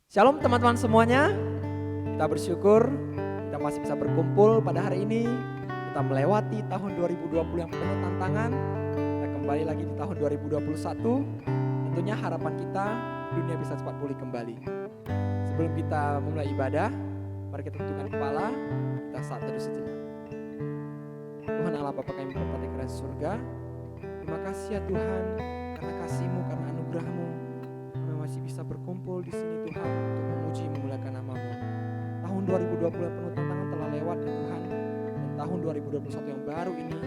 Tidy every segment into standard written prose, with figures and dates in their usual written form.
Shalom teman-teman semuanya, kita bersyukur kita masih bisa berkumpul pada hari ini. Kita melewati tahun 2020 yang penuh tantangan. Kita kembali lagi di tahun 2021. Tentunya harapan kita dunia bisa cepat pulih kembali. Sebelum kita memulai ibadah, mari kita tundukkan kepala, kita saat teduh sejenak. Tuhan Allah Bapa kami berkata di kerajaan surga, terima kasih ya Tuhan karena kasih-Mu, karena anugerah-Mu. Masih bisa berkumpul di sini Tuhan untuk memuji memuliakan nama-Mu. Tahun 2020 yang penuh tantangan telah lewat ya Tuhan, dan tahun 2021 yang baru ini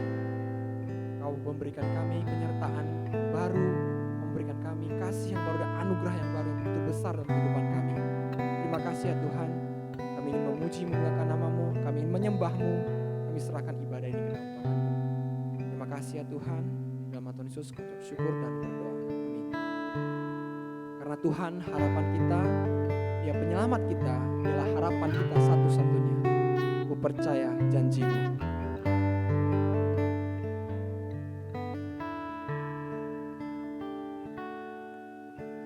Kau memberikan kami penyertaan baru, memberikan kami kasih yang baru dan anugerah yang baru yang begitu besar dalam kehidupan kami. Terima kasih ya Tuhan, kami ingin memuji memuliakan nama-Mu, kami ingin menyembah-Mu, kami serahkan ibadah ini ke dalam tangan-Mu. Terima kasih ya Tuhan, dalam nama Tuhan Yesus kami ucap syukur dan berdoa. Karena Tuhan harapan kita, Dia penyelamat kita, Dialah harapan kita satu-satunya. Ku percaya janji-Mu.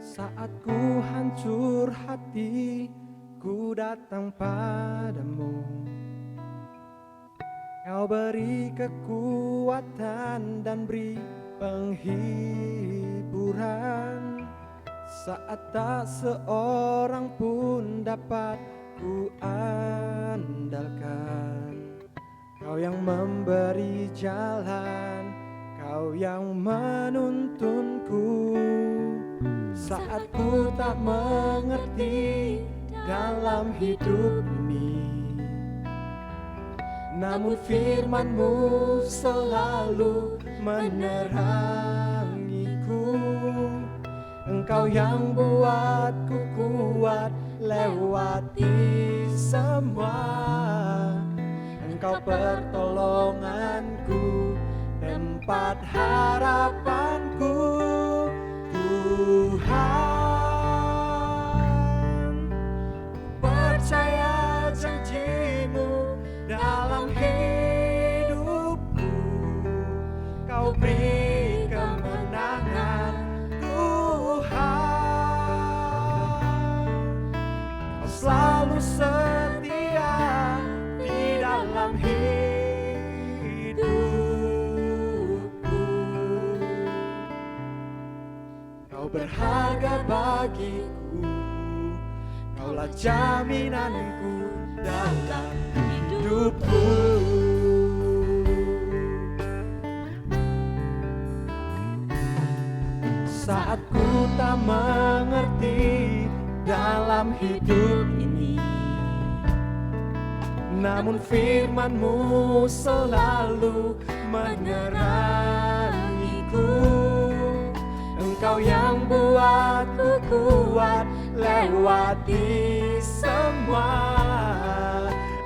Saat ku hancur hati, ku datang padamu. Kau beri kekuatan dan beri penghiburan. Saat tak seorang pun dapat ku andalkan, Kau yang memberi jalan, Kau yang menuntunku. Saat ku tak mengerti dalam hidup ini, namun firman-Mu selalu menerangiku. Engkau yang buatku kuat lewati semua. Engkau pertolonganku, tempat harapanku. Tuhan, percaya janji-Mu dalam hidupku. Kau beri kemenangan selalu setia di dalam hidupku. Kau berharga bagiku, Kaulah jaminanku dalam hidupku. Saat ku tak mengerti dalam hidup ini, namun firman-Mu selalu menerangiku. Engkau yang buatku kuat lewati semua.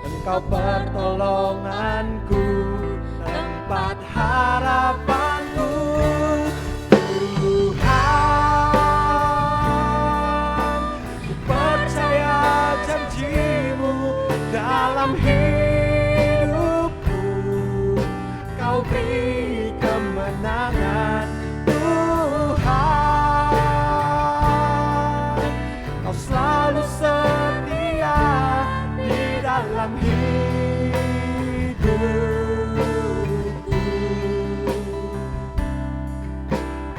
Engkau pertolonganku, tempat harapanku. Tuhan, dalam hidupku. Kau beri kemenangan Tuhan. Kau selalu setia di dalam hidupku.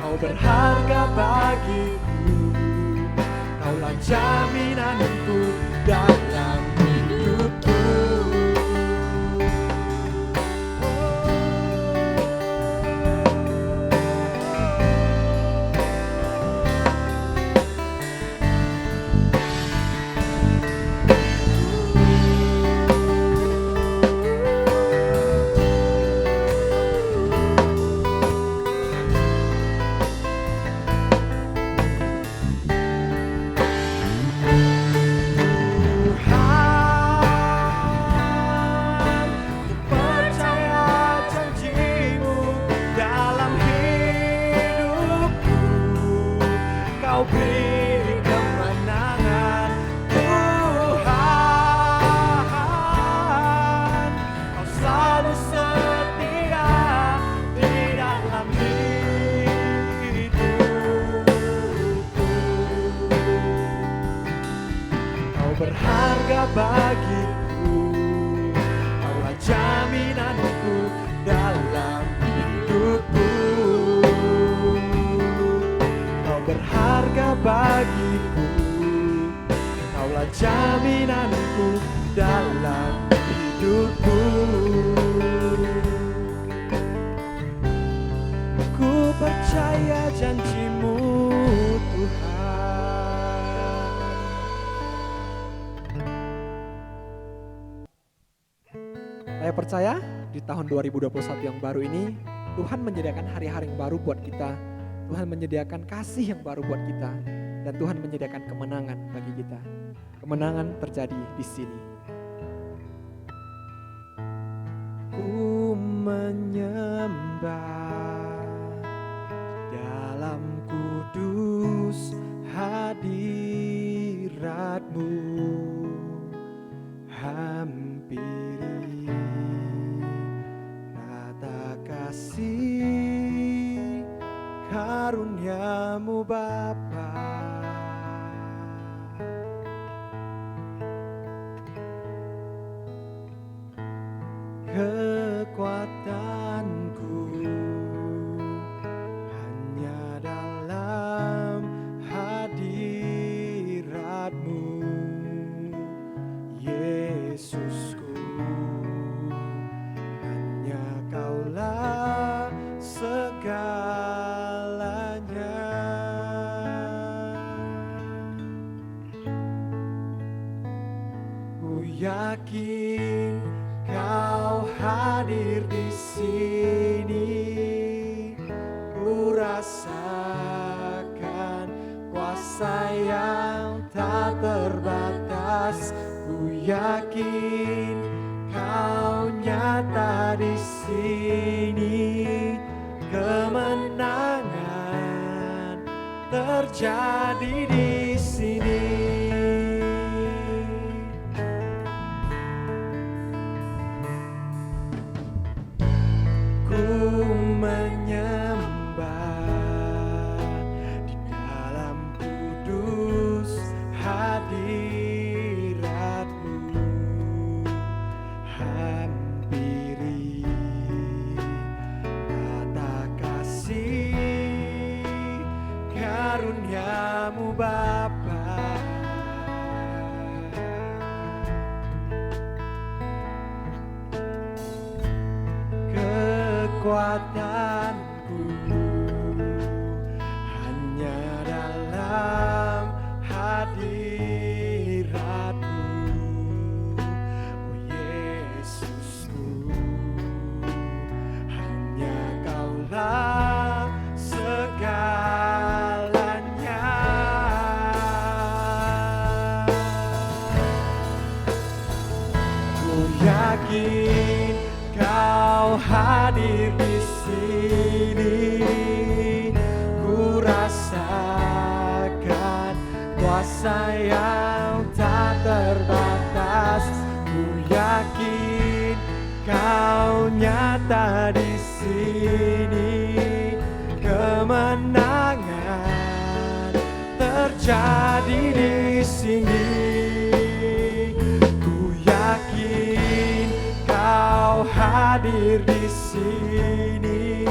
Kau berharga bagiku, Kaulah jaminanku dalam hidupku. Kau beri kemenangan Tuhan. Kau selalu setia di dalam hidupku. Kau berharga bagiku, Kaulah jaminanku dalam hidupku. Berharga bagiku, Kaulah jaminanku dalam hidupku. Ku percaya janji-Mu Tuhan. Saya percaya di tahun 2021 yang baru ini Tuhan menyediakan hari-hari yang baru buat kita. Tuhan menyediakan kasih yang baru buat kita, dan Tuhan menyediakan kemenangan bagi kita. Kemenangan terjadi di sini. Ku menyembah dalam kudus hadirat-Mu, hampiri rata kasih karunia-Mu Bapa. Kekuatanku hanya dalam hadirat-Mu, Yesusku. Hanya Kaulah segalanya. Ku yakin Kau hadir di sini. Ku rasakan kuasa yang tak terbatas. Ku yakin Kau nyata di sini. Kemenangan terjadi di sini. Ku menyembah di dalam kudus hadirat-Mu, hampiri rata kasih karunia-Mu Bapa. Kekuatanku hanya dalam hadirat-Mu, oh Yesusku. Hanya Kaulah segalanya. Ku yakin Kau hadir di sini. Ku rasakan kuasa yang tak terbatas. Ku yakin terjadi di sini. Ku yakin Kau hadir di sini.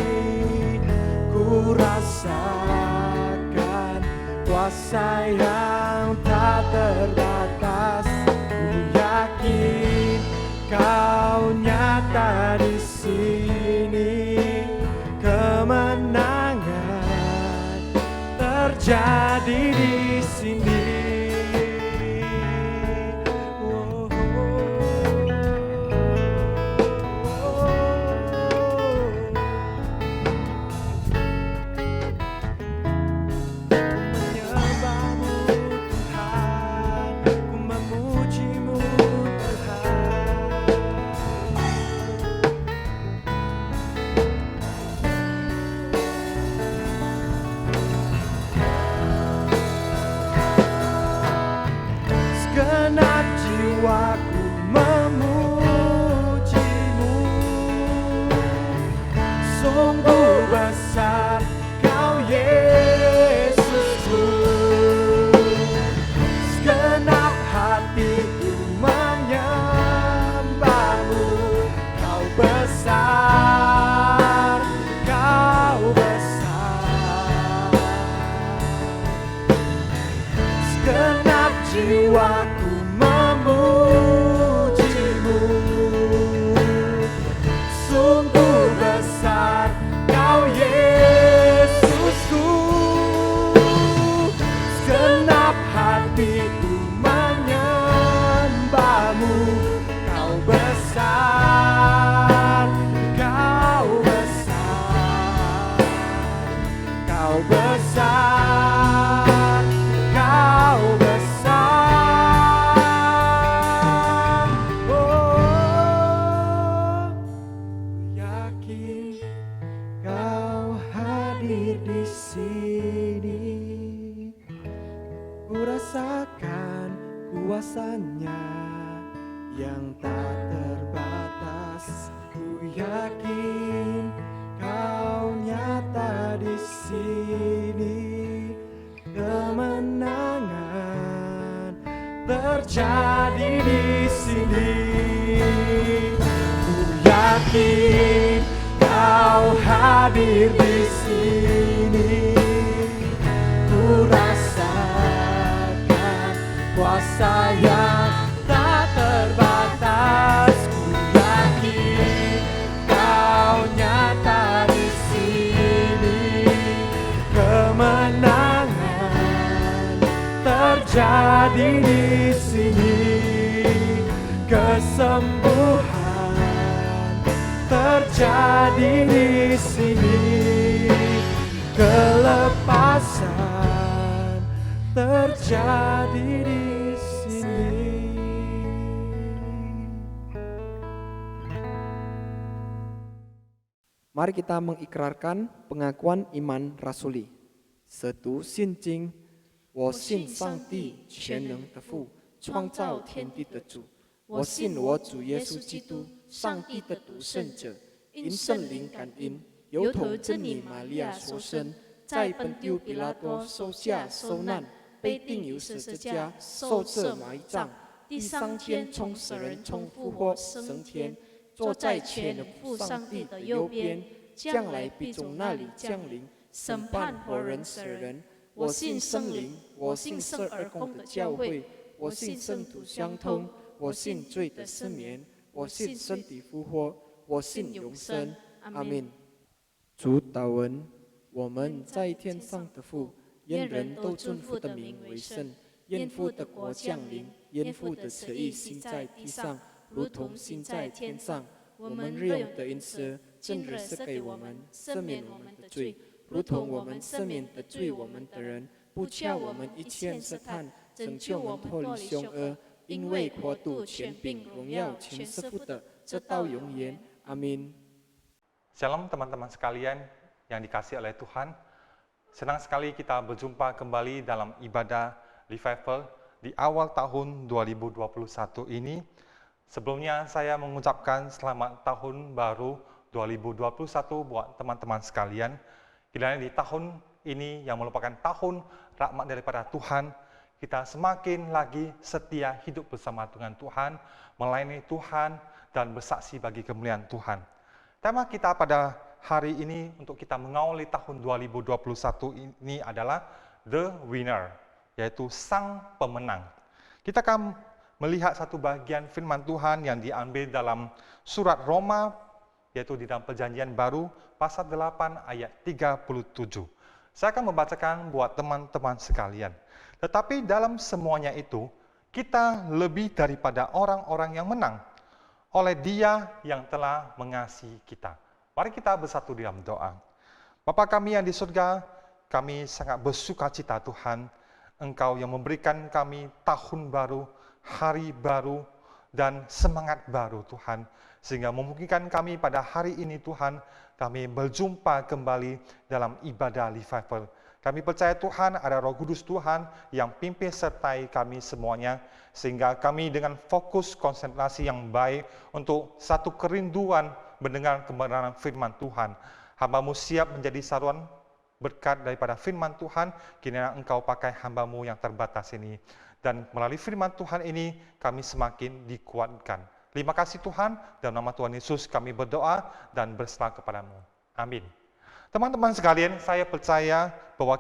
Ku rasakan kuasa yang tak terbatas. Ku yakin Kau nyata di sini. Kemenangan terjadi di sini. Segenap jiwaku memujimu. Sungguh besar Kau Yesusku. Segenap hatiku menyembahmu. Kau besar, Kau besar. Segenap jiwaku memujimu. Sungguh besar Kau Yesusku. Segenap hatiku menyembahmu. Kau besar, Kau besar. Kau besar, Kau besar. Oh, yakin Kau hadir di sini. Ku rasakan kuasa-Nya yang tak terbatas. Ku yakin Kau nyata di sini. Kemenangan terjadi di sini. Ku yakin Kau hadir di sini. Ku rasakan kuasa yang tak terbatas. Ku yakin Kau nyata di sini. Kemenangan terjadi di sini. Kesembuhan terjadi di sini. Kelepasan terjadi di sini. Mari kita mengikrarkan pengakuan iman rasuli. 使徒信经，我信上帝全能的父，创造天地的主。我信我主耶稣基督，上帝的独生者，因圣灵感应，由头真理玛利亚所生，在本丢比拉多受下受难，被钉于十字架，受这埋葬，第三天从死人中复活升天，坐在全能父上帝的右边，将来必从那里降临，审判活人死人。我信圣灵，我信圣而共的教会，我信圣徒相通，我信罪的赦免，我信身体复活，我信永生。阿们。主祷文：我们在天上的父，愿人都尊父的名为圣，愿父的国降临，愿父的旨意行在地上，如同行在天上。我们日用的饮食，今日赐给我们，赦免我们的罪，如同我们赦免得罪我们的人，不叫我们一切试探，拯救我们脱离凶恶。因为国度、权柄、荣耀全是父的，直到永远。阿们。Shalom teman-teman sekalian yang dikasihi oleh Tuhan. Senang sekali kita berjumpa kembali dalam ibadah Revival di awal tahun 2021 ini. Sebelumnya saya mengucapkan selamat tahun baru 2021 buat teman-teman sekalian. Kiranya di tahun ini yang merupakan tahun rahmat daripada Tuhan, kita semakin lagi setia hidup bersama dengan Tuhan, melayani Tuhan, dan bersaksi bagi kemuliaan Tuhan. Tema kita pada hari ini untuk kita mengawali tahun 2021 ini adalah The Winner, yaitu Sang Pemenang. Kita akan melihat satu bagian firman Tuhan yang diambil dalam surat Roma, yaitu di dalam Perjanjian Baru, pasal 8 ayat 37. Saya akan membacakan buat teman-teman sekalian. Tetapi dalam semuanya itu, kita lebih daripada orang-orang yang menang, oleh Dia yang telah mengasihi kita. Mari kita bersatu di dalam doa. Bapa kami yang di surga, kami sangat bersuka cita Tuhan, Engkau yang memberikan kami tahun baru, hari baru, dan semangat baru Tuhan. Sehingga memungkinkan kami pada hari ini Tuhan, kami berjumpa kembali dalam ibadah revival. Kami percaya Tuhan ada Roh Kudus Tuhan yang pimpin sertai kami semuanya. Sehingga kami dengan fokus konsentrasi yang baik untuk satu kerinduan mendengar kebenaran firman Tuhan. Hamba-Mu siap menjadi saluran berkat daripada firman Tuhan, kiranya Engkau pakai hamba-Mu yang terbatas ini. Dan melalui firman Tuhan ini, kami semakin dikuatkan. Terima kasih Tuhan, dalam nama Tuhan Yesus kami berdoa dan berserah kepada-Mu. Amin. Teman-teman sekalian, saya percaya bahwa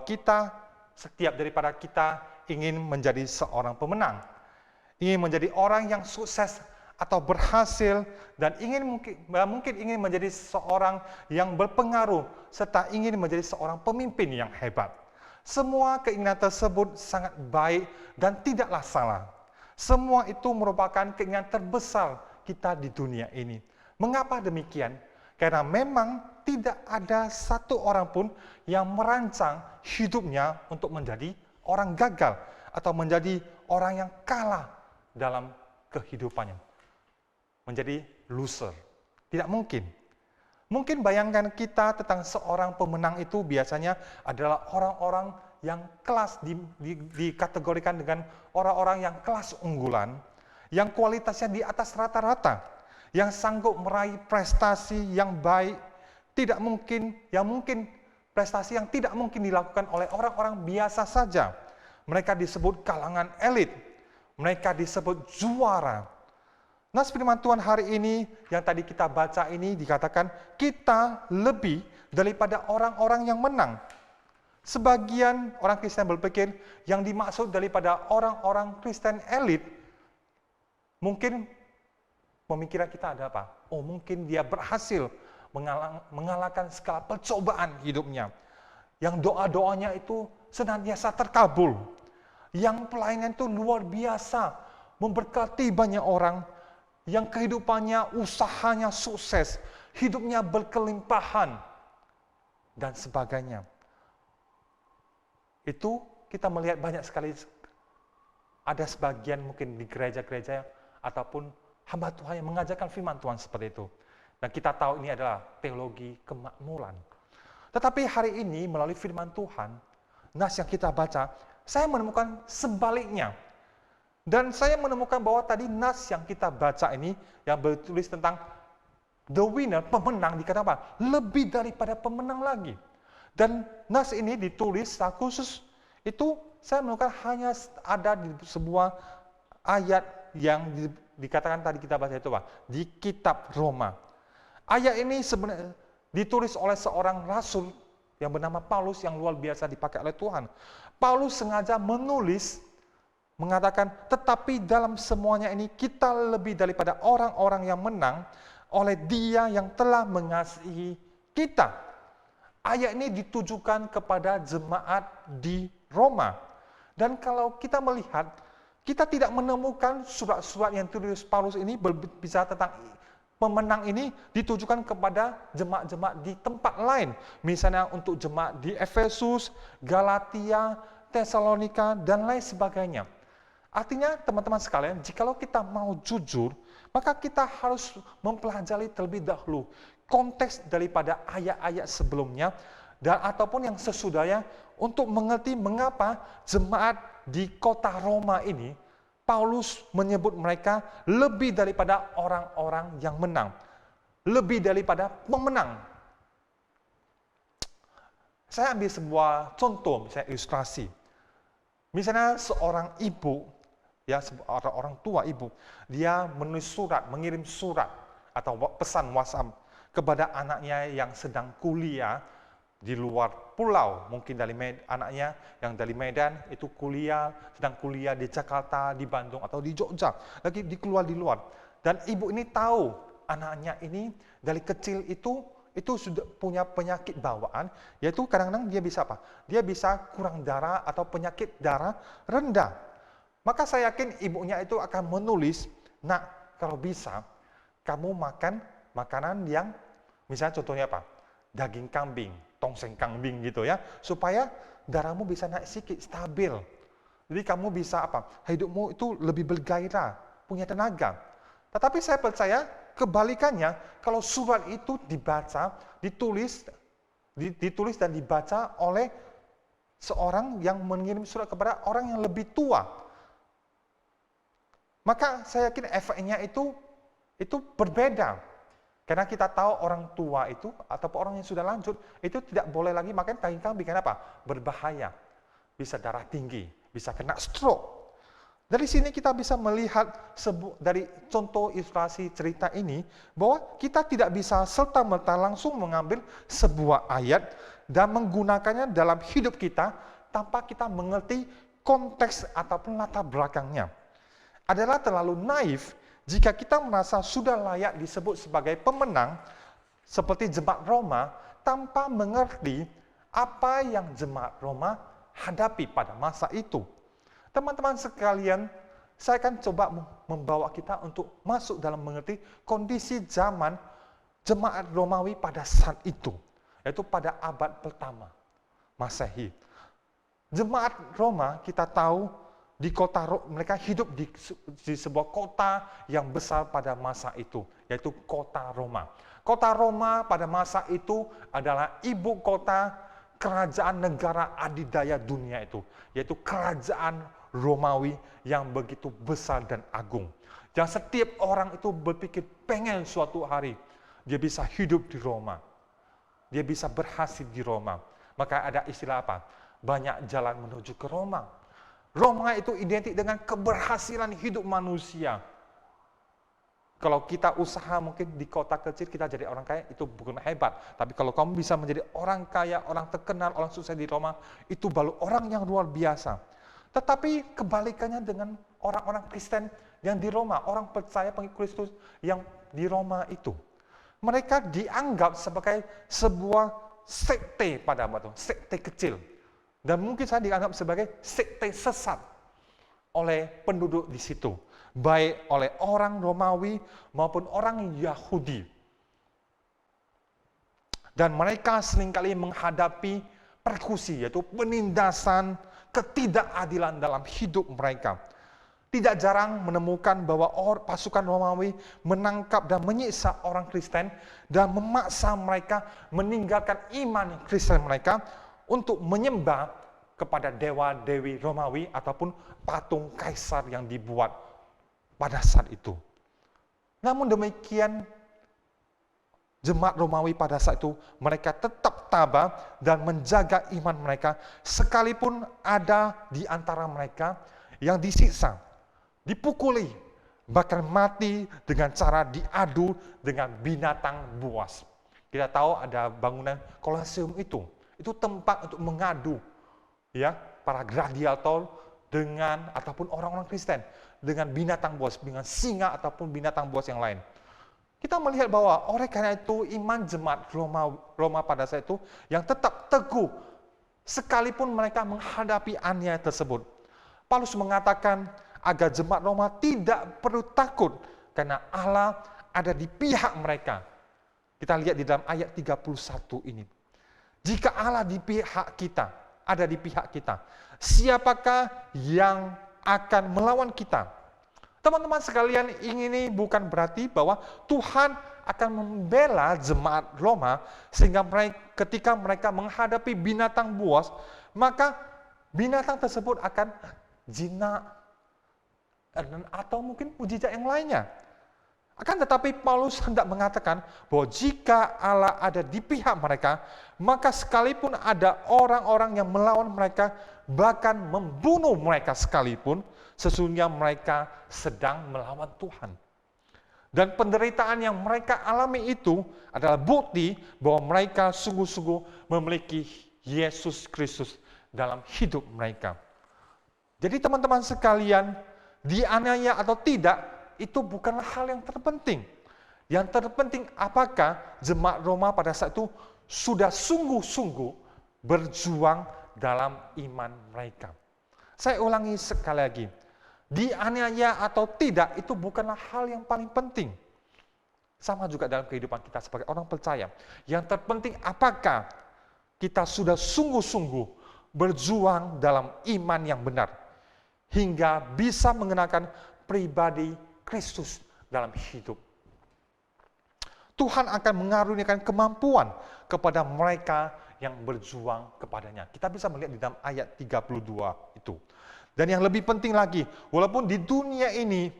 setiap daripada kita ingin menjadi seorang pemenang. Ingin menjadi orang yang sukses atau berhasil, dan mungkin ingin menjadi seorang yang berpengaruh, serta ingin menjadi seorang pemimpin yang hebat. Semua keinginan tersebut sangat baik dan tidaklah salah. Semua itu merupakan keinginan terbesar kita di dunia ini. Mengapa demikian? Karena memang tidak ada satu orang pun yang merancang hidupnya untuk menjadi orang gagal atau menjadi orang yang kalah dalam kehidupannya. Menjadi loser. Tidak mungkin. Mungkin bayangkan kita tentang seorang pemenang itu biasanya adalah orang-orang yang kelas dikategorikan dengan orang-orang yang kelas unggulan, yang kualitasnya di atas rata-rata, yang sanggup meraih prestasi yang baik, mungkin prestasi yang tidak mungkin dilakukan oleh orang-orang biasa saja. Mereka disebut kalangan elit, mereka disebut juara. Nah, firman Tuhan hari ini yang tadi kita baca ini dikatakan kita lebih daripada orang-orang yang menang. Sebagian orang Kristen berpikir yang dimaksud daripada orang-orang Kristen elit, mungkin pemikiran kita ada apa? Oh, mungkin dia berhasil mengalahkan segala percobaan hidupnya. Yang doa-doanya itu senantiasa terkabul. Yang pelayanan itu luar biasa, memberkati banyak orang. Yang kehidupannya, usahanya sukses, hidupnya berkelimpahan, dan sebagainya. Itu kita melihat banyak sekali, ada sebagian mungkin di gereja-gereja ataupun hamba Tuhan yang mengajarkan firman Tuhan seperti itu. Dan kita tahu ini adalah teologi kemakmuran. Tetapi hari ini melalui firman Tuhan, nas yang kita baca, saya menemukan sebaliknya. Dan saya menemukan bahwa tadi nas yang kita baca ini, yang bertulis tentang the winner, pemenang, dikatakan apa? Lebih daripada pemenang lagi. Dan nas ini ditulis secara khusus, itu saya menemukan hanya ada di sebuah ayat yang dikatakan tadi kita baca itu apa? Di kitab Roma. Ayat ini sebenarnya ditulis oleh seorang rasul yang bernama Paulus yang luar biasa dipakai oleh Tuhan. Paulus sengaja menulis, mengatakan, tetapi dalam semuanya ini kita lebih daripada orang-orang yang menang oleh Dia yang telah mengasihi kita. Ayat ini ditujukan kepada jemaat di Roma. Dan kalau kita melihat, kita tidak menemukan surat-surat yang ditulis Paulus ini berbicara tentang pemenang ini ditujukan kepada jemaat-jemaat di tempat lain. Misalnya untuk jemaat di Efesus, Galatia, Tesalonika, dan lain sebagainya. Artinya teman-teman sekalian, jikalau kita mau jujur, maka kita harus mempelajari terlebih dahulu konteks daripada ayat-ayat sebelumnya dan ataupun yang sesudahnya untuk mengerti mengapa jemaat di kota Roma ini Paulus menyebut mereka lebih daripada orang-orang yang menang, lebih daripada pemenang. Saya ambil sebuah contoh, misalnya ilustrasi. Misalnya seorang ibu, ya orang tua ibu, dia menulis surat, mengirim surat atau pesan WhatsApp kepada anaknya yang sedang kuliah di luar pulau, mungkin dari anaknya yang dari Medan itu sedang kuliah di Jakarta, di Bandung atau di Jogja, lagi di luar. Dan ibu ini tahu anaknya ini dari kecil itu sudah punya penyakit bawaan, yaitu kadang-kadang dia bisa apa? Dia bisa kurang darah atau penyakit darah rendah. Maka saya yakin ibunya itu akan menulis, "Nak, kalau bisa kamu makan makanan yang misalnya contohnya apa? Daging kambing, tongseng kambing gitu ya, supaya darahmu bisa naik sedikit, stabil. Jadi kamu bisa apa? Hidupmu itu lebih bergairah, punya tenaga." Tetapi saya percaya kebalikannya, kalau surat itu dibaca, ditulis dan dibaca oleh seorang yang mengirim surat kepada orang yang lebih tua, maka saya yakin efeknya itu berbeda. Karena kita tahu orang tua itu, ataupun orang yang sudah lanjut, itu tidak boleh lagi makan daging kambing. Kenapa? Berbahaya. Bisa darah tinggi, bisa kena stroke. Dari sini kita bisa melihat dari contoh ilustrasi cerita ini, bahwa kita tidak bisa serta-merta langsung mengambil sebuah ayat dan menggunakannya dalam hidup kita tanpa kita mengerti konteks ataupun latar belakangnya. Adalah terlalu naif jika kita merasa sudah layak disebut sebagai pemenang seperti jemaat Roma tanpa mengerti apa yang jemaat Roma hadapi pada masa itu. Teman-teman sekalian, saya akan coba membawa kita untuk masuk dalam mengerti kondisi zaman jemaat Romawi pada saat itu, yaitu pada abad pertama Masehi. Jemaat Roma kita tahu di kota mereka hidup di sebuah kota yang besar pada masa itu, yaitu kota Roma. Kota Roma pada masa itu adalah ibu kota kerajaan negara adidaya dunia itu, yaitu kerajaan Romawi yang begitu besar dan agung. Dan setiap orang itu berpikir pengen suatu hari dia bisa hidup di Roma. Dia bisa berhasil di Roma. Maka ada istilah apa? Banyak jalan menuju ke Roma. Roma itu identik dengan keberhasilan hidup manusia. Kalau kita usaha mungkin di kota kecil kita jadi orang kaya, itu bukan hebat. Tapi kalau kamu bisa menjadi orang kaya, orang terkenal, orang sukses di Roma, itu baru orang yang luar biasa. Tetapi kebalikannya dengan orang-orang Kristen yang di Roma, orang percaya pengikut Kristus yang di Roma itu. Mereka dianggap sebagai sebuah sekte pada waktu, sekte kecil. Dan mungkin saya dianggap sebagai sekte sesat oleh penduduk di situ. Baik oleh orang Romawi maupun orang Yahudi. Dan mereka seringkali menghadapi persekusi, yaitu penindasan, ketidakadilan dalam hidup mereka. Tidak jarang menemukan bahwa pasukan Romawi menangkap dan menyiksa orang Kristen dan memaksa mereka meninggalkan iman Kristen mereka untuk menyembah kepada dewa-dewi Romawi ataupun patung kaisar yang dibuat pada saat itu. Namun demikian, jemaat Romawi pada saat itu, mereka tetap tabah dan menjaga iman mereka, sekalipun ada di antara mereka yang disiksa, dipukuli, bahkan mati dengan cara diadu dengan binatang buas. Kita tahu ada bangunan Kolosium itu tempat untuk mengadu ya para gladiator dengan ataupun orang-orang Kristen dengan binatang buas, dengan singa ataupun binatang buas yang lain. Kita melihat bahwa oleh karena itu iman jemaat Roma pada saat itu yang tetap teguh sekalipun mereka menghadapi aniaya tersebut. Paulus mengatakan agar jemaat Roma tidak perlu takut karena Allah ada di pihak mereka. Kita lihat di dalam ayat 31 ini. Jika Allah di pihak kita, ada di pihak kita, siapakah yang akan melawan kita? Teman-teman sekalian, ini bukan berarti bahwa Tuhan akan membela jemaat Roma sehingga ketika mereka menghadapi binatang buas, maka binatang tersebut akan jinak atau mungkin mujizat yang lainnya. Akan tetapi Paulus hendak mengatakan bahwa jika Allah ada di pihak mereka, maka sekalipun ada orang-orang yang melawan mereka, bahkan membunuh mereka sekalipun, sesungguhnya mereka sedang melawan Tuhan. Dan penderitaan yang mereka alami itu adalah bukti bahwa mereka sungguh-sungguh memiliki Yesus Kristus dalam hidup mereka. Jadi teman-teman sekalian, dianiaya atau tidak, itu bukanlah hal yang terpenting. Yang terpenting apakah jemaat Roma pada saat itu sudah sungguh-sungguh berjuang dalam iman mereka. Saya ulangi sekali lagi, dianiaya atau tidak itu bukanlah hal yang paling penting. Sama juga dalam kehidupan kita sebagai orang percaya. Yang terpenting apakah kita sudah sungguh-sungguh berjuang dalam iman yang benar, hingga bisa mengenakan pribadi Kristus dalam hidup. Tuhan akan mengaruniakan kemampuan kepada mereka yang berjuang kepadanya. Kita bisa melihat di dalam ayat 32 itu. Dan yang lebih penting lagi, walaupun di dunia ini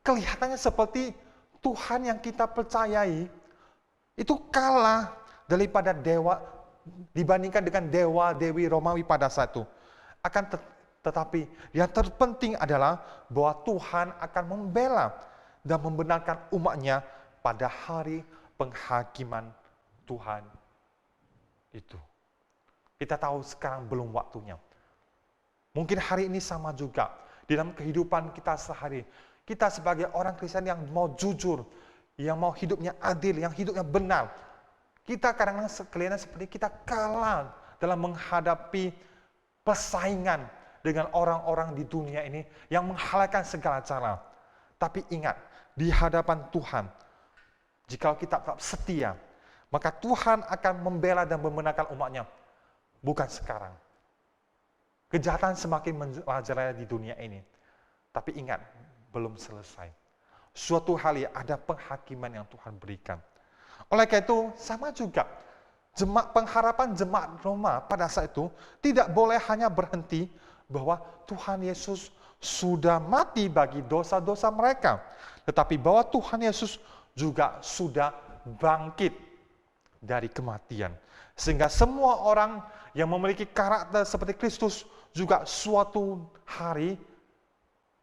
kelihatannya seperti Tuhan yang kita percayai itu kalah daripada dewa, dibandingkan dengan dewa-dewi Romawi pada saat itu. Tetapi yang terpenting adalah bahwa Tuhan akan membela dan membenarkan umatnya pada hari penghakiman Tuhan itu. Kita tahu sekarang belum waktunya. Mungkin hari ini sama juga. Di dalam kehidupan kita sehari, kita sebagai orang Kristen yang mau jujur, yang mau hidupnya adil, yang hidupnya benar, kita kadang-kadang kelihatan seperti kita kalah dalam menghadapi persaingan dengan orang-orang di dunia ini yang menghalalkan segala cara. Tapi ingat, di hadapan Tuhan, jika kita tetap setia, maka Tuhan akan membela dan membenarkan umatnya. Bukan sekarang. Kejahatan semakin merajalela di dunia ini. Tapi ingat, belum selesai. Suatu hari ada penghakiman yang Tuhan berikan. Oleh karena itu, sama juga. Pengharapan jemaat Roma pada saat itu tidak boleh hanya berhenti bahwa Tuhan Yesus sudah mati bagi dosa-dosa mereka. Tetapi bahwa Tuhan Yesus juga sudah bangkit dari kematian. Sehingga semua orang yang memiliki karakter seperti Kristus juga suatu hari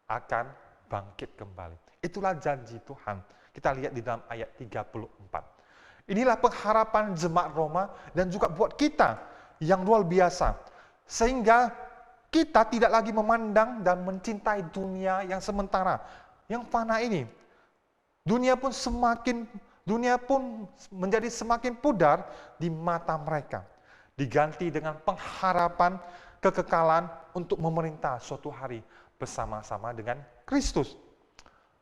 akan bangkit kembali. Itulah janji Tuhan. Kita lihat di dalam ayat 34. Inilah pengharapan jemaat Roma dan juga buat kita yang luar biasa. Sehingga kita tidak lagi memandang dan mencintai dunia yang sementara, yang fana ini. Dunia pun menjadi semakin pudar di mata mereka. Diganti dengan pengharapan kekekalan untuk memerintah suatu hari bersama-sama dengan Kristus.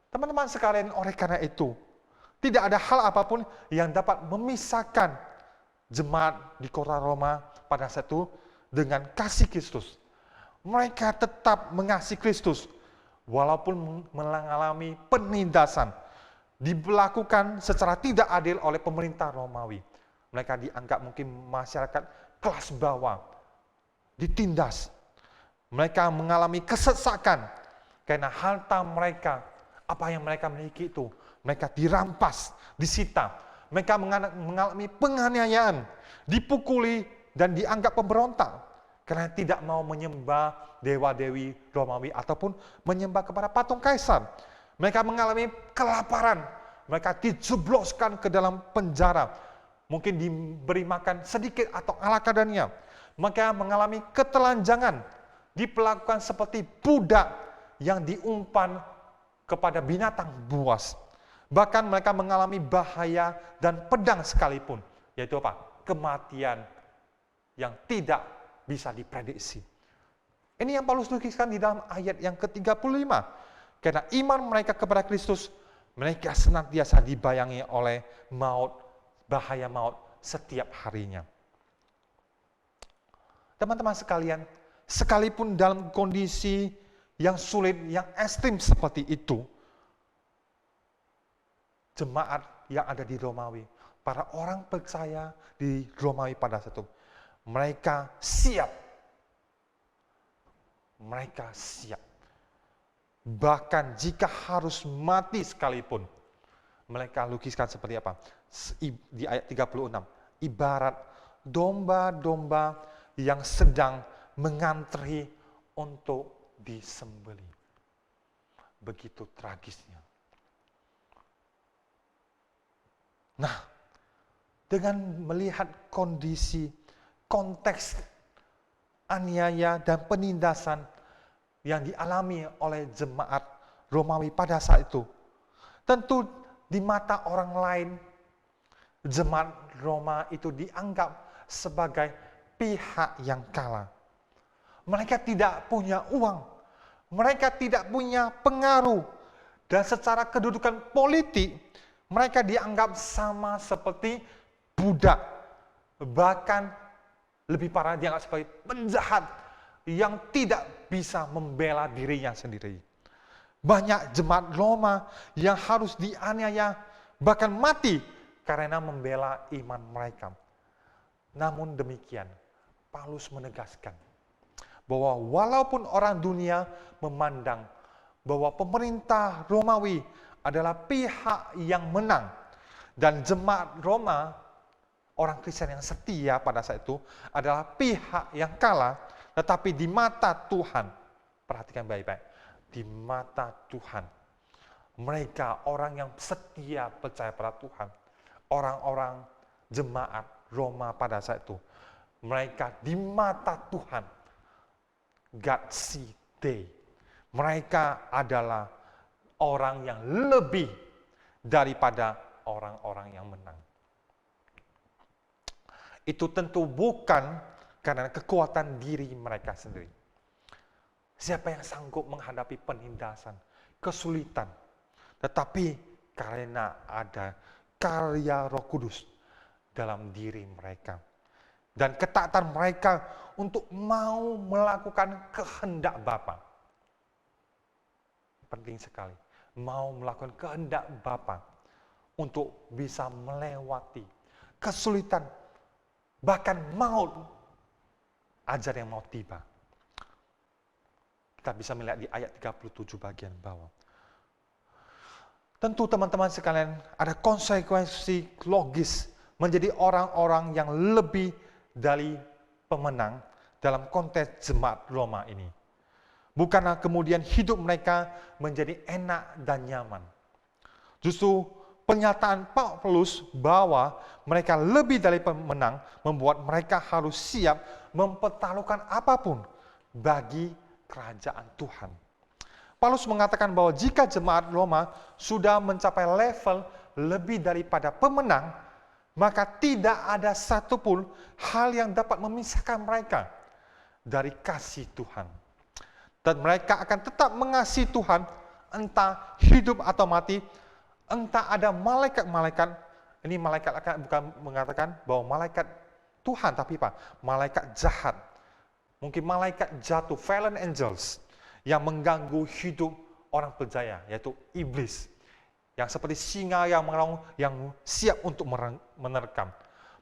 Teman-teman sekalian, oleh karena itu, tidak ada hal apapun yang dapat memisahkan jemaat di kota Roma pada saat itu dengan kasih Kristus. Mereka tetap mengasihi Kristus, walaupun mengalami penindasan, diberlakukan secara tidak adil oleh pemerintah Romawi. Mereka dianggap mungkin masyarakat kelas bawah, ditindas. Mereka mengalami kesesakan, karena harta mereka, apa yang mereka miliki itu, mereka dirampas, disita. Mereka mengalami penganiayaan, dipukuli, dan dianggap pemberontak. Karena tidak mau menyembah dewa-dewi Romawi ataupun menyembah kepada patung kaisar. Mereka mengalami kelaparan. Mereka dijebloskan ke dalam penjara. Mungkin diberi makan sedikit atau ala kadarnya. Mereka mengalami ketelanjangan. Diperlakukan seperti budak yang diumpan kepada binatang buas. Bahkan mereka mengalami bahaya dan pedang sekalipun. Yaitu apa? Kematian yang tidak bisa diprediksi. Ini yang Paulus tuliskan di dalam ayat yang ke-35. Karena iman mereka kepada Kristus, mereka senantiasa dibayangi oleh maut, bahaya maut setiap harinya. Teman-teman sekalian, sekalipun dalam kondisi yang sulit, yang ekstrim seperti itu, jemaat yang ada di Romawi, para orang percaya di Romawi pada saat itu, mereka siap. Mereka siap. Bahkan jika harus mati sekalipun, Mereka lukiskan seperti apa? Di ayat 36. Ibarat domba-domba yang sedang mengantri untuk disembelih. Begitu tragisnya. Nah, dengan melihat kondisi, konteks aniaya dan penindasan yang dialami oleh jemaat Romawi pada saat itu, tentu di mata orang lain, jemaat Roma itu dianggap sebagai pihak yang kalah. Mereka tidak punya uang, mereka tidak punya pengaruh, dan secara kedudukan politik, mereka dianggap sama seperti budak, bahkan lebih parah dianggap sebagai penjahat yang tidak bisa membela dirinya sendiri. Banyak jemaat Roma yang harus dianiaya, bahkan mati karena membela iman mereka. Namun demikian, Paulus menegaskan bahwa walaupun orang dunia memandang bahwa pemerintah Romawi adalah pihak yang menang, dan jemaat Roma, orang Kristen yang setia pada saat itu, adalah pihak yang kalah, tetapi di mata Tuhan, perhatikan baik-baik, di mata Tuhan, mereka orang yang setia percaya pada Tuhan, orang-orang jemaat Roma pada saat itu, mereka di mata Tuhan, God see they, mereka adalah orang yang lebih daripada orang-orang yang menang. Itu tentu bukan karena kekuatan diri mereka sendiri. Siapa yang sanggup menghadapi penindasan, kesulitan, tetapi karena ada karya Roh Kudus dalam diri mereka. Dan ketaatan mereka untuk mau melakukan kehendak Bapa. Penting sekali. Mau melakukan kehendak Bapa untuk bisa melewati kesulitan, bahkan maut, ajar yang mau tiba. Kita bisa melihat di ayat 37 bagian bawah. Tentu teman-teman sekalian, ada konsekuensi logis menjadi orang-orang yang lebih dari pemenang dalam konteks jemaat Roma ini. Bukanlah kemudian hidup mereka menjadi enak dan nyaman. Justru pernyataan Paulus bahwa mereka lebih dari pemenang membuat mereka harus siap mempertaruhkan apapun bagi kerajaan Tuhan. Paulus mengatakan bahwa jika jemaat Roma sudah mencapai level lebih daripada pemenang, maka tidak ada satupun hal yang dapat memisahkan mereka dari kasih Tuhan. Dan mereka akan tetap mengasihi Tuhan, entah hidup atau mati, entah ada malaikat-malaikat. Ini malaikat bukan mengatakan bahwa malaikat Tuhan, tapi apa? Malaikat jahat. Mungkin malaikat jatuh, fallen angels, yang mengganggu hidup orang percaya, yaitu iblis. Yang seperti singa yang meraung, yang siap untuk menerkam.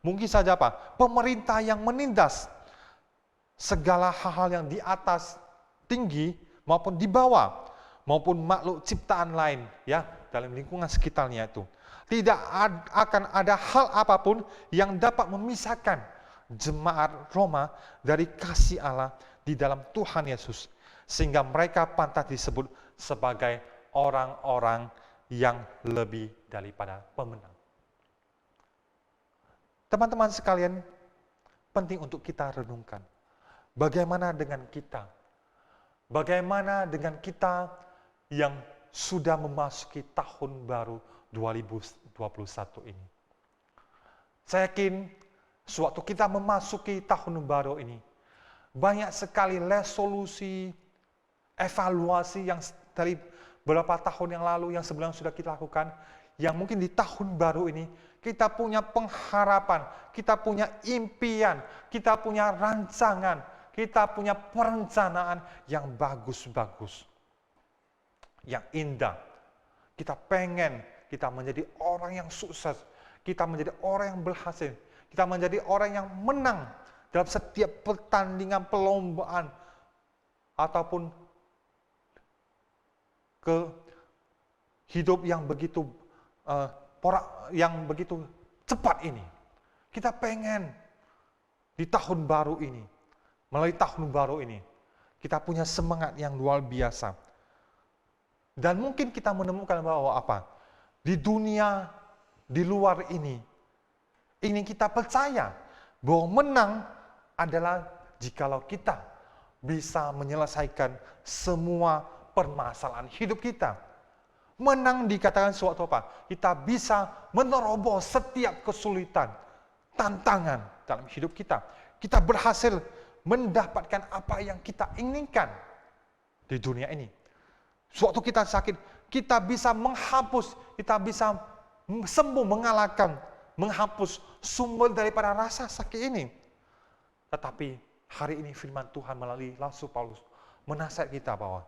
Mungkin saja apa? Pemerintah yang menindas segala hal-hal yang di atas, tinggi maupun di bawah, maupun makhluk ciptaan lain ya dalam lingkungan sekitarnya itu. Tidak akan ada hal apapun yang dapat memisahkan jemaat Roma dari kasih Allah di dalam Tuhan Yesus, sehingga mereka pantas disebut sebagai orang-orang yang lebih daripada pemenang. Teman-teman sekalian, penting untuk kita renungkan. Bagaimana dengan kita? Bagaimana dengan kita yang sudah memasuki tahun baru 2021 ini? Saya yakin sewaktu kita memasuki tahun baru ini, banyak sekali resolusi, evaluasi yang dari beberapa tahun yang lalu, yang sebelumnya sudah kita lakukan, yang mungkin di tahun baru ini, kita punya pengharapan, kita punya impian, kita punya rancangan, kita punya perencanaan yang bagus-bagus, yang indah. Kita pengen kita menjadi orang yang sukses, kita menjadi orang yang berhasil, kita menjadi orang yang menang dalam setiap pertandingan perlombaan ataupun ke hidup yang begitu yang begitu cepat ini. Kita pengen di tahun baru ini, melalui tahun baru ini, kita punya semangat yang luar biasa. Dan mungkin kita menemukan bahwa di dunia, di luar ini kita percaya bahwa menang adalah jikalau kita bisa menyelesaikan semua permasalahan hidup kita. Menang dikatakan suatu kita bisa menerobos setiap kesulitan, tantangan dalam hidup kita. Kita berhasil mendapatkan apa yang kita inginkan di dunia ini. Suatu kita sakit, kita bisa menghapus, kita bisa sembuh, menghapus sumber daripada rasa sakit ini. Tetapi hari ini firman Tuhan melalui Rasul Paulus menasihat kita bahwa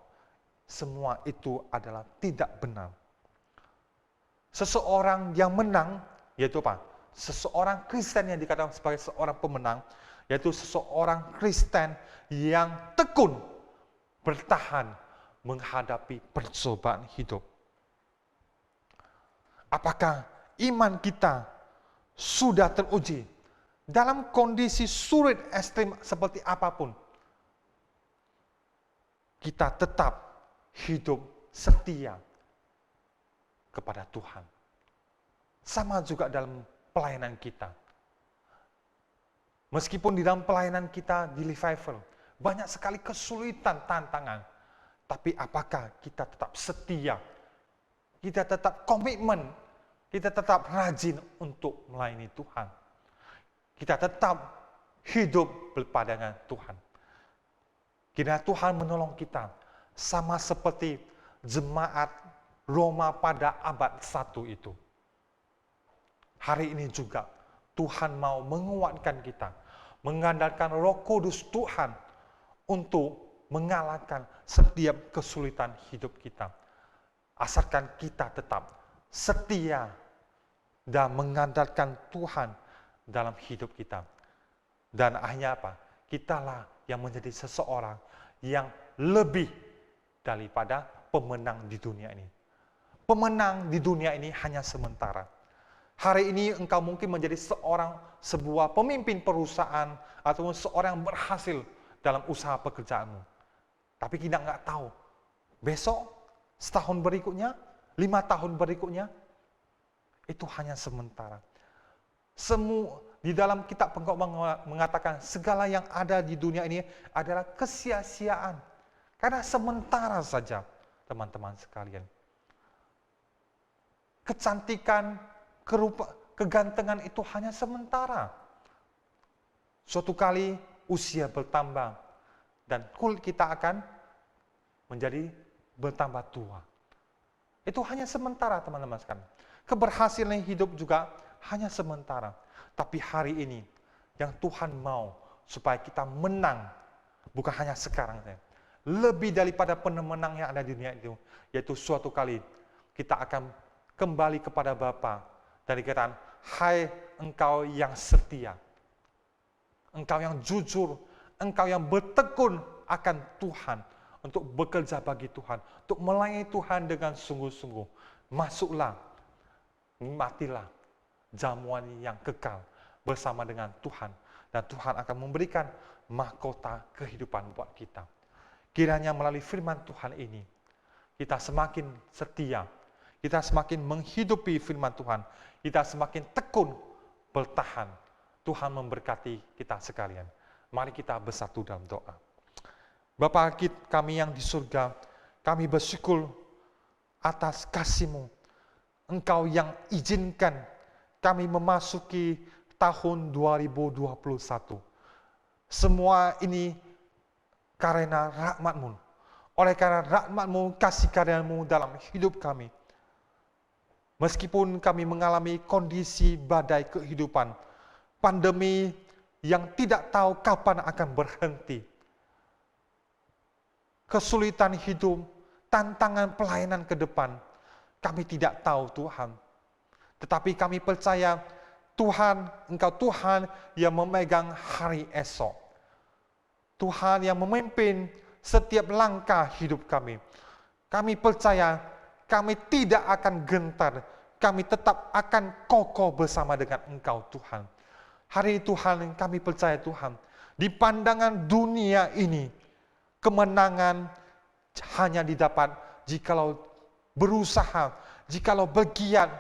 semua itu adalah tidak benar. Seseorang yang menang, yaitu seseorang Kristen yang dikatakan sebagai seorang pemenang, yaitu seseorang Kristen yang tekun bertahan menghadapi percobaan hidup. Apakah iman kita sudah teruji dalam kondisi sulit ekstrim seperti apapun? Kita tetap hidup setia kepada Tuhan. Sama juga dalam pelayanan kita. Meskipun di dalam pelayanan kita di Revival, banyak sekali kesulitan, tantangan. Tapi apakah kita tetap setia? Kita tetap komitmen, kita tetap rajin untuk melayani Tuhan. Kita tetap hidup berpadangan Tuhan. Kiranya Tuhan menolong kita, sama seperti jemaat Roma pada abad 1 itu. Hari ini juga Tuhan mau menguatkan kita, mengandalkan Roh Kudus Tuhan untuk mengalahkan setiap kesulitan hidup kita. Asalkan kita tetap setia dan mengandalkan Tuhan dalam hidup kita. Dan akhirnya Kitalah yang menjadi seseorang yang lebih daripada pemenang di dunia ini. Pemenang di dunia ini hanya sementara. Hari ini engkau mungkin menjadi sebuah pemimpin perusahaan atau seorang yang berhasil dalam usaha pekerjaanmu. Tapi kita nggak tahu, besok, setahun berikutnya, 5 tahun berikutnya, itu hanya sementara. Di dalam kitab Pengkhotbah mengatakan, segala yang ada di dunia ini adalah kesia-siaan. Karena sementara saja, teman-teman sekalian. Kecantikan, kegantengan itu hanya sementara. Suatu kali usia bertambah, dan kulit kita akan menjadi bertambah tua. Itu hanya sementara, teman-teman sekalian. Keberhasilan hidup juga hanya sementara. Tapi hari ini, yang Tuhan mau supaya kita menang, bukan hanya sekarang. Lebih daripada pemenang yang ada di dunia itu, yaitu suatu kali kita akan kembali kepada Bapa dan dikatakan, hai engkau yang setia, engkau yang jujur, engkau yang bertekun akan Tuhan, untuk bekerja bagi Tuhan, untuk melayani Tuhan dengan sungguh-sungguh. Masuklah, nikmatilah jamuan yang kekal bersama dengan Tuhan. Dan Tuhan akan memberikan mahkota kehidupan buat kita. Kiranya melalui firman Tuhan ini, kita semakin setia, kita semakin menghidupi firman Tuhan, kita semakin tekun bertahan. Tuhan memberkati kita sekalian. Mari kita bersatu dalam doa. Bapa kami yang di surga, kami bersyukur atas kasih-Mu. Engkau yang izinkan kami memasuki tahun 2021. Semua ini karena rahmat-Mu. Oleh karena rahmat-Mu, kasih karunia-Mu dalam hidup kami. Meskipun kami mengalami kondisi badai kehidupan, pandemi yang tidak tahu kapan akan berhenti. Kesulitan hidup, tantangan pelayanan ke depan, kami tidak tahu Tuhan. Tetapi kami percaya Tuhan, Engkau Tuhan yang memegang hari esok. Tuhan yang memimpin setiap langkah hidup kami. Kami percaya kami tidak akan gentar, kami tetap akan kokoh bersama dengan Engkau Tuhan. Hari ini Tuhan, kami percaya Tuhan, di pandangan dunia ini, kemenangan hanya didapat jikalau berusaha, jikalau bergiat,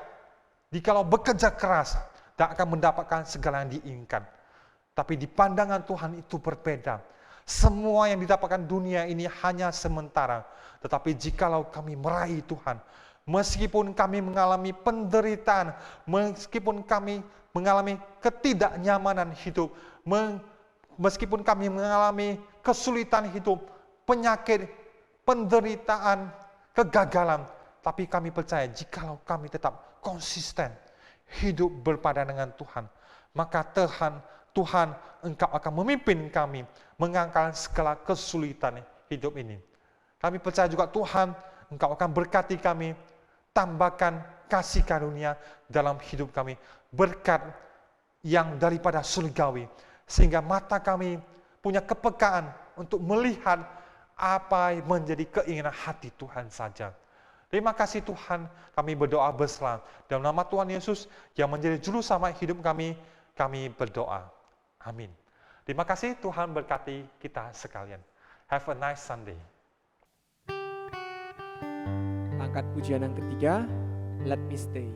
jikalau bekerja keras, dan akan mendapatkan segala yang diinginkan. Tapi di pandangan Tuhan itu berbeda. Semua yang didapatkan dunia ini hanya sementara. Tetapi jikalau kami meraih Tuhan, meskipun kami mengalami penderitaan, meskipun kami mengalami ketidaknyamanan hidup, meskipun kami mengalami kesulitan hidup, penyakit, penderitaan, kegagalan, tapi kami percaya jikalau kami tetap konsisten hidup berpadan dengan Tuhan, maka Tuhan Engkau akan memimpin kami mengangkat segala kesulitan hidup ini. Kami percaya juga Tuhan Engkau akan berkati kami, tambahkan kasih karunia dalam hidup kami, berkat yang daripada surgawi, sehingga mata kami punya kepekaan untuk melihat apa yang menjadi keinginan hati Tuhan saja. Terima kasih Tuhan, kami berdoa bersama dalam nama Tuhan Yesus yang menjadi juru selamat hidup kami berdoa. Amin. Terima kasih, Tuhan berkati kita sekalian. Have a nice Sunday. Angkat pujian yang ketiga, Let Me Stay.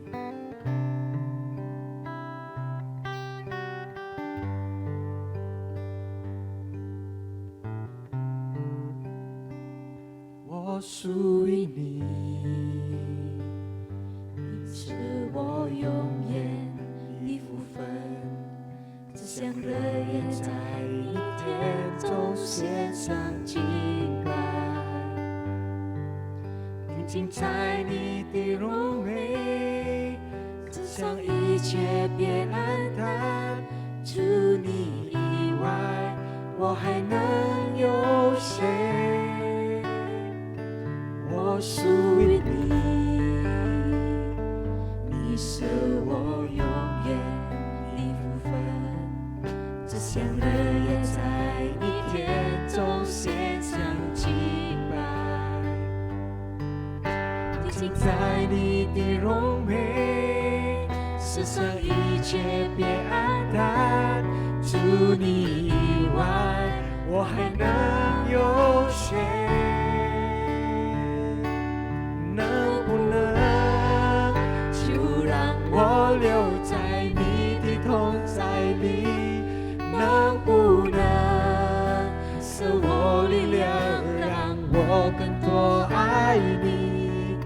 我属于你，你是我永远的福分，只想热夜在一天中献上敬拜，定睛在你的荣美，只想一切别暗淡，除你以外，我还能有谁？我属于你，你是我永远的福分，只想热夜在一天中献上敬拜，定睛在你的荣美，世上一切别暗淡，除你以外，我还能有谁？我留在你的同在里，能不能赐我力量，让我更多爱你？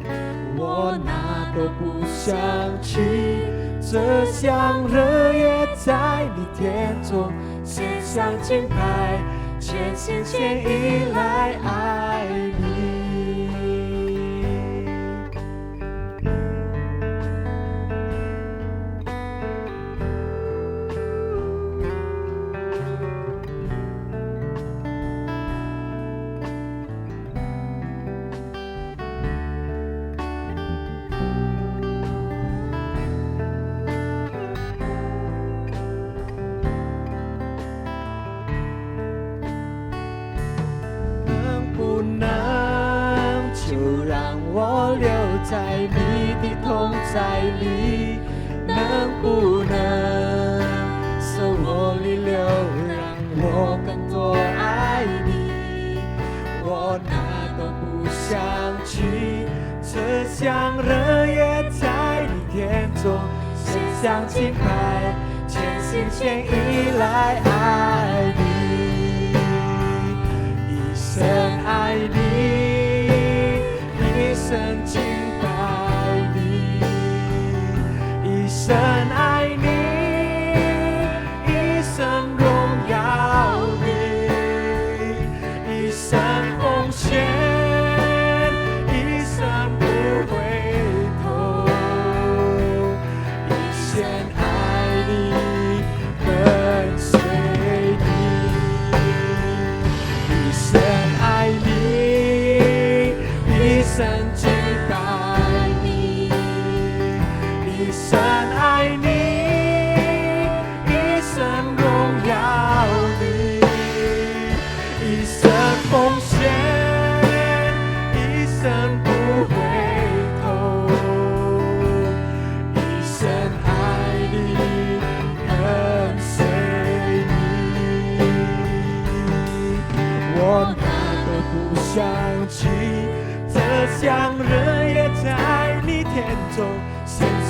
我哪都不想去，只想热夜在你天中，献上敬拜，全心全意来爱你。我留在你的同在里，能不能赐我力量，让我更多爱你？我哪都不想去，只想热夜在你天中，献上敬拜，全心全意来爱你，一生爱你。一生敬拜你，一生爱你，一生荣耀你，一生奉献，一生不回头，一生爱你，跟随你，一生爱你。一生敬拜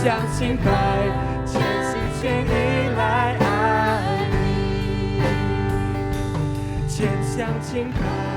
向敬拜，全心全意来爱你，全向敬拜。